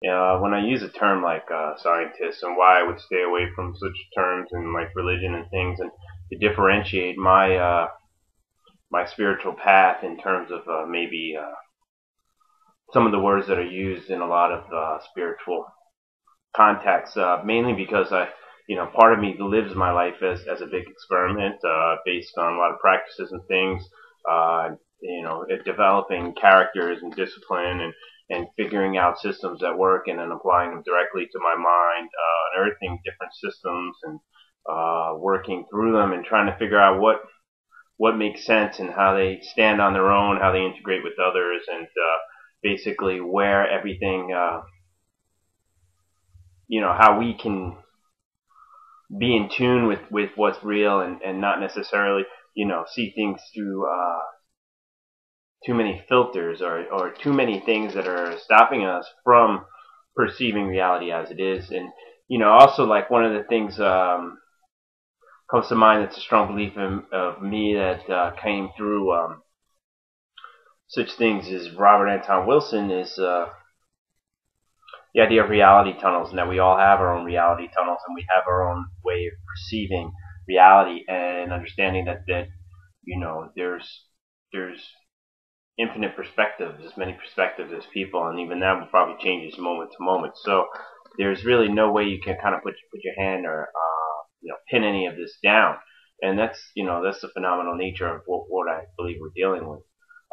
When I use a term like scientist, and why I would stay away from such terms in like religion and things, and to differentiate my spiritual path in terms of maybe some of the words that are used in a lot of spiritual contexts, mainly because part of me lives my life as a big experiment based on a lot of practices and things, developing characters and discipline and figuring out systems that work and then applying them directly to my mind, unearthing different systems and working through them and trying to figure out what makes sense and how they stand on their own, how they integrate with others, and basically where everything, how we can be in tune with what's real and not necessarily, see things through too many filters or too many things that are stopping us from perceiving reality as it is. And, also like one of the things comes to mind that's a strong belief of me that came through such things as Robert Anton Wilson is the idea of reality tunnels, and that we all have our own reality tunnels, and we have our own way of perceiving reality, and understanding that there's infinite perspectives, as many perspectives as people, and even that will probably changes moment to moment. So there's really no way you can kind of put your hand or pin any of this down, and that's the phenomenal nature of what I believe we're dealing with.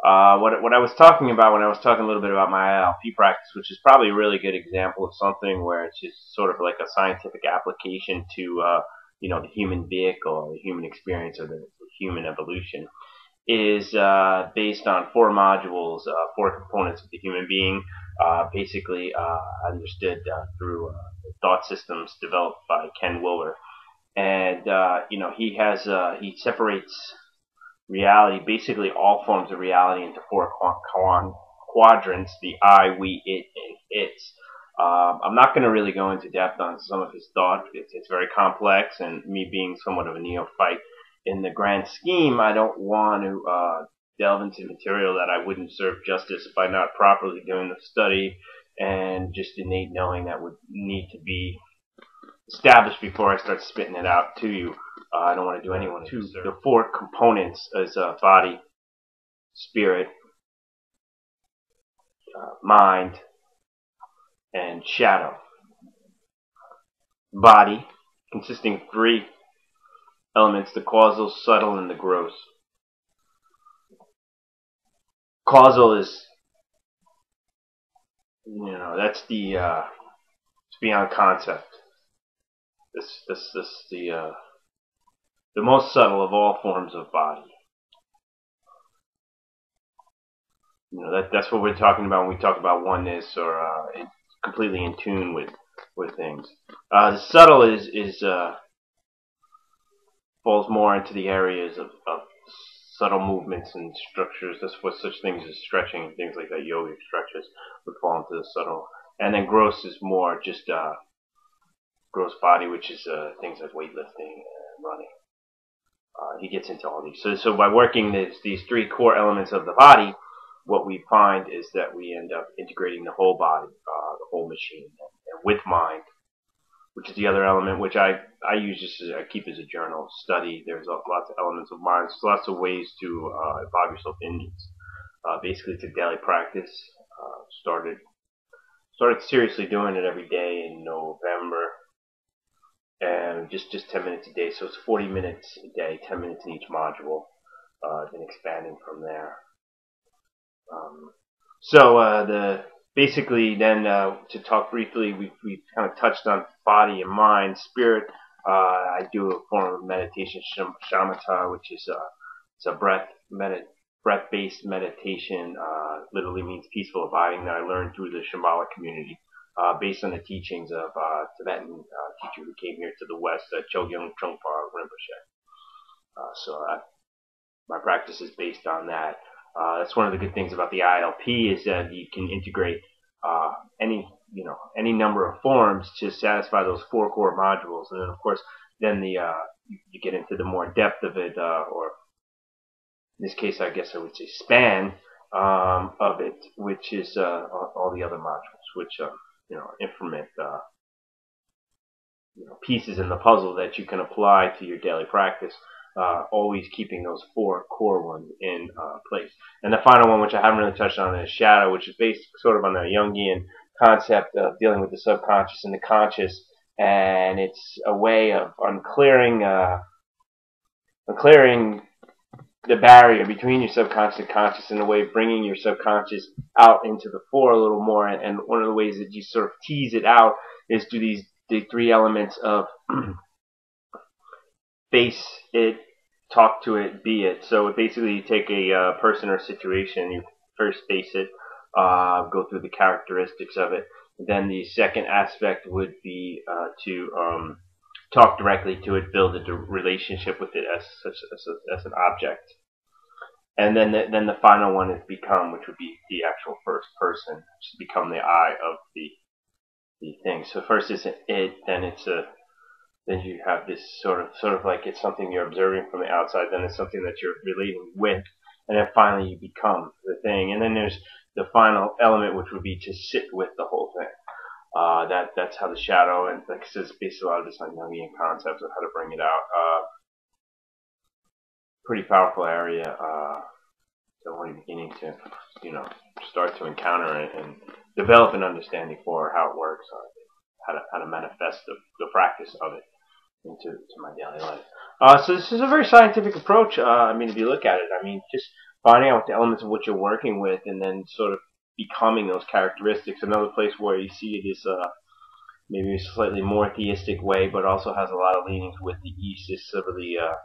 What I was talking about when I was talking a little bit about my ILP practice, which is probably a really good example of something where it's just sort of like a scientific application to the human vehicle, the human experience, or the human evolution, is based on four modules, four components of the human being, basically understood through thought systems developed by Ken Wilber. And he separates reality, basically all forms of reality, into four quadrants: the I, we, it, and its. I'm not going to really go into depth on some of his thought. It's very complex, and me being somewhat of a neophyte in the grand scheme, I don't want to delve into material that I wouldn't serve justice by not properly doing the study and just innate knowing that would need to be established before I start spitting it out to you. I don't want to do anyone to the four components as body, spirit, mind, and shadow. Body, consisting of three elements: the causal, subtle, and the gross. Causal is, that's it's beyond concept. This the most subtle of all forms of body. That's what we're talking about when we talk about oneness or completely in tune with things. The subtle is falls more into the areas of subtle movements and structures. That's what such things as stretching and things like that, yogic stretches, would fall into the subtle. And then gross is more just gross body, which is things like weightlifting and running. He gets into all these. So by working these three core elements of the body, what we find is that we end up integrating the whole body, the whole machine, and with mind, which is the other element, which I use I keep as a journal study. There's lots of elements of mind. There's lots of ways to involve yourself in these. Basically, it's a daily practice. Started seriously doing it every day in November, and just 10 minutes a day. So it's 40 minutes a day, 10 minutes in each module, then expanding from there. Basically then to talk briefly, we've kind of touched on body and mind, spirit. I do a form of meditation, shamatha, which is it's a breath-based meditation. Literally means peaceful abiding, that I learned through the Shambhala community, based on the teachings of Tibetan teacher who came here to the West, Chogyam Trungpa Rinpoche. My practice is based on that. That's one of the good things about the ILP, is that you can integrate any number of forms to satisfy those four core modules, and then of course you get into the more depth of it, or in this case I guess I would say span of it, which is all the other modules, which infinite pieces in the puzzle that you can apply to your daily practice. Always keeping those 4 core ones in place. And the final one, which I haven't really touched on, is shadow, which is based sort of on the Jungian concept of dealing with the subconscious and the conscious. And it's a way of unclearing the barrier between your subconscious and conscious, in a way of bringing your subconscious out into the fore a little more. And one of the ways that you sort of tease it out is through the 3 elements of face it, talk to it, be it. So basically you take a person or situation, you first face it, go through the characteristics of it. Then the second aspect would be to talk directly to it, build a relationship with it as an object. And then the final one is become, which would be the actual first person, which is become the I of the thing. So first it's an it, then you have this sort of like it's something you're observing from the outside, then it's something that you're relating with, and then finally you become the thing. And then there's the final element, which would be to sit with the whole thing. That's how the shadow, and like I said, it's based a lot of this on Jungian concepts of how to bring it out. Pretty powerful area. So when you're beginning to, start to encounter it and develop an understanding for how it works, how to manifest the practice of it into my daily life. So this is a very scientific approach. If you look at it, just finding out the elements of what you're working with, and then sort of becoming those characteristics. Another place where you see it is maybe a slightly more theistic way, but also has a lot of leanings with the East. Is sort of the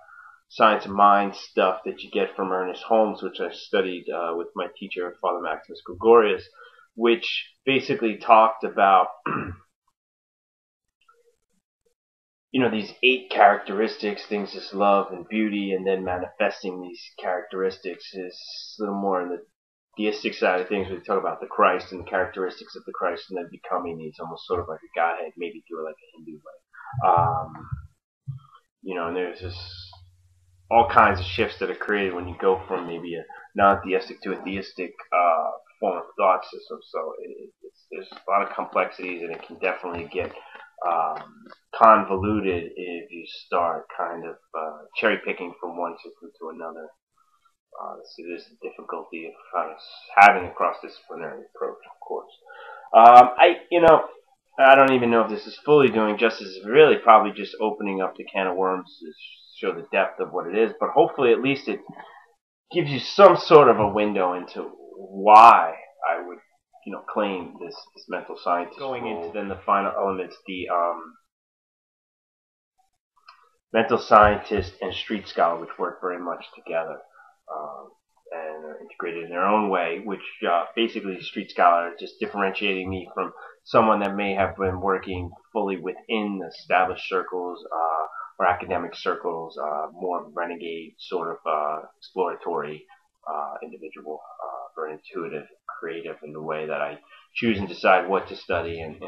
science of mind stuff that you get from Ernest Holmes, which I studied with my teacher, Father Maximus Gregorius, which basically talked about these 8 characteristics, things as love and beauty, and then manifesting these characteristics is a little more on the theistic side of things. We talk about the Christ and the characteristics of the Christ, and then becoming these almost sort of like a Godhead, maybe through like a Hindu way. And there's just all kinds of shifts that are created when you go from maybe a non-theistic to a theistic form of thought system. So there's a lot of complexities, and it can definitely get convoluted if you start kind of cherry picking from one system to another. So there's the difficulty of having a cross-disciplinary approach, of course. I don't even know if this is fully doing justice. It's really probably just opening up the can of worms to show the depth of what it is, but hopefully at least it gives you some sort of a window into why I would claim this mental scientist. Going into then the final elements, the mental scientist and street scholar, which work very much together and are integrated in their own way, which basically street scholar is just differentiating me from someone that may have been working fully within established circles or academic circles, more renegade sort of exploratory individual, very intuitive, creative in the way that I choose and decide what to study and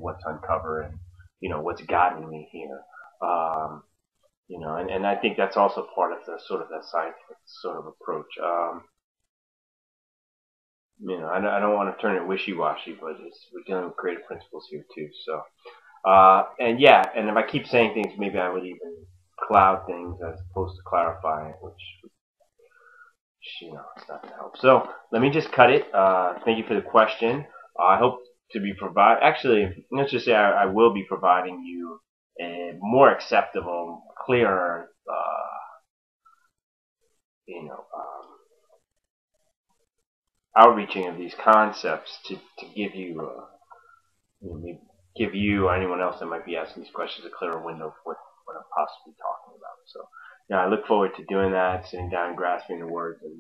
what to uncover, and what's gotten me here. And I think that's also part of the sort of that scientific sort of approach. I don't want to turn it wishy-washy, but we're dealing with creative principles here too. So, and if I keep saying things, maybe I would even cloud things as opposed to clarify it, which it's not going to help. So let me just cut it. Thank you for the question. I hope to be actually, let's just say I will be providing you a more acceptable, clearer, outreaching of these concepts to give you, give you or anyone else that might be asking these questions a clearer window of what I'm possibly talking about. So, I look forward to doing that, sitting down and grasping the words and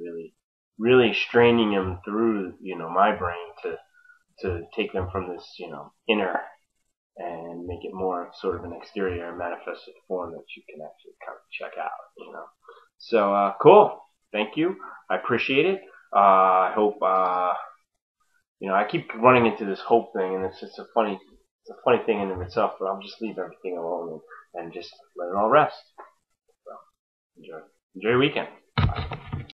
really straining them through, my brain to take them from this, inner and make it more sort of an exterior manifested form that you can actually kind of check out, So, cool. Thank you. I appreciate it. I hope, I keep running into this hope thing, and it's a funny thing in and of itself, but I'll just leave everything alone and just let it all rest. So, enjoy your weekend. Bye.